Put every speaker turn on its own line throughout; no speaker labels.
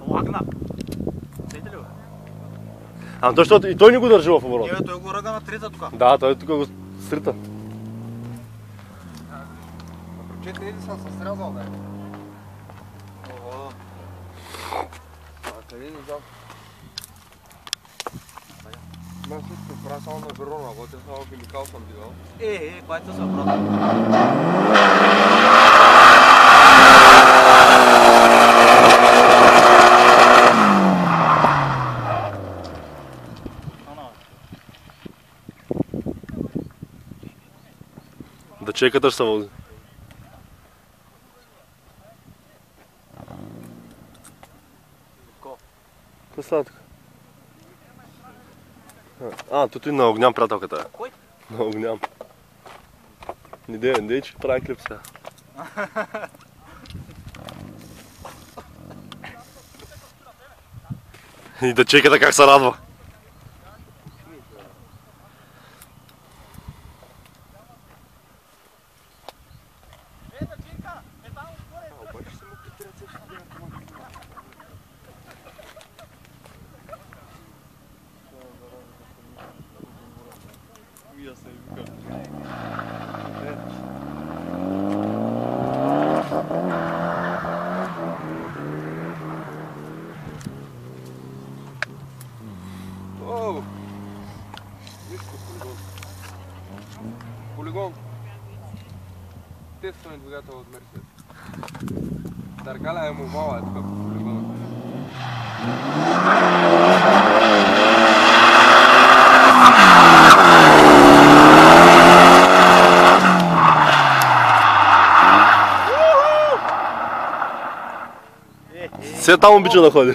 Лагна. Сети ли го?
Ама защото и той не го държи в оборота.
Не, той го ръга на трета тук.
Да, той тук го срита.
Прочете, иди съм се срязал, дай. Ого. А къде не взял? Мен всичко правя само на бюро работя, само химикал съм дигал.
Байта са, брат.
Да чеката ще се води. Какво става тук? Тук и на Огням приятелката е.
Кой?
На Огням. Не дей, че прави клип сега. И да чеката как се радва.
Полигон. Тестваме двигател от Мерседес. Търкаля е му мала, тук по полигона.
Все там обича да ходи.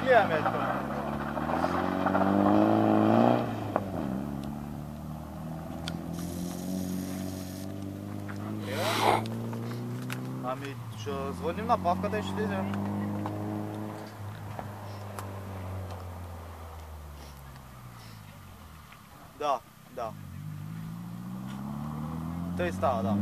Гледаме тук. Ами, ще звъним на Павката и ще излезем. Да. Тъй става, да.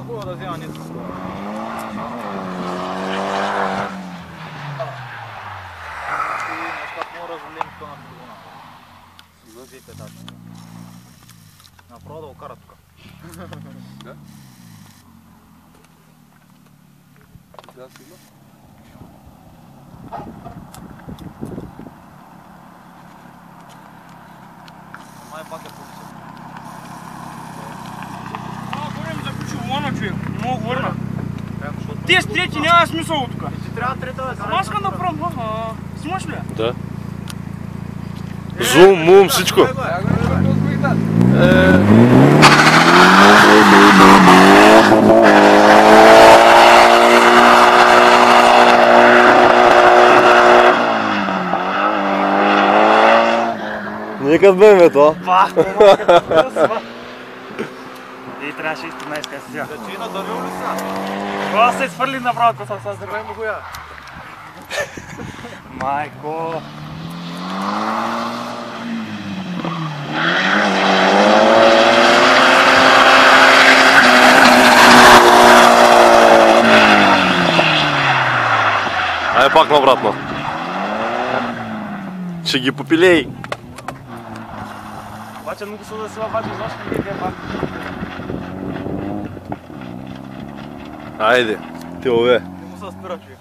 Хубаво да взема нито. И нещата мога да разлем тук на полигона. Си петачи. Направо да го кара тук.
Да? Да, си има?
Май пак е полиция.
Човек, много върна. Те с трети няма смисъл тук.
Ти трябва трета да
Ама искам да пробвам. Снимаш ли?
Да. Зум, мум, всичко. Нека беме това.
И трябваше изпълна иска си взема.
Да ти надървил ли са?
Това се изфърли направо, като съм създървал.
Дай му го я.
Майко!
Ай пак обратно. Ще ги попилей.
Обаче много са да се обаче, защо не ги пак?
Айде, ти ове.
Не му се спира, човек.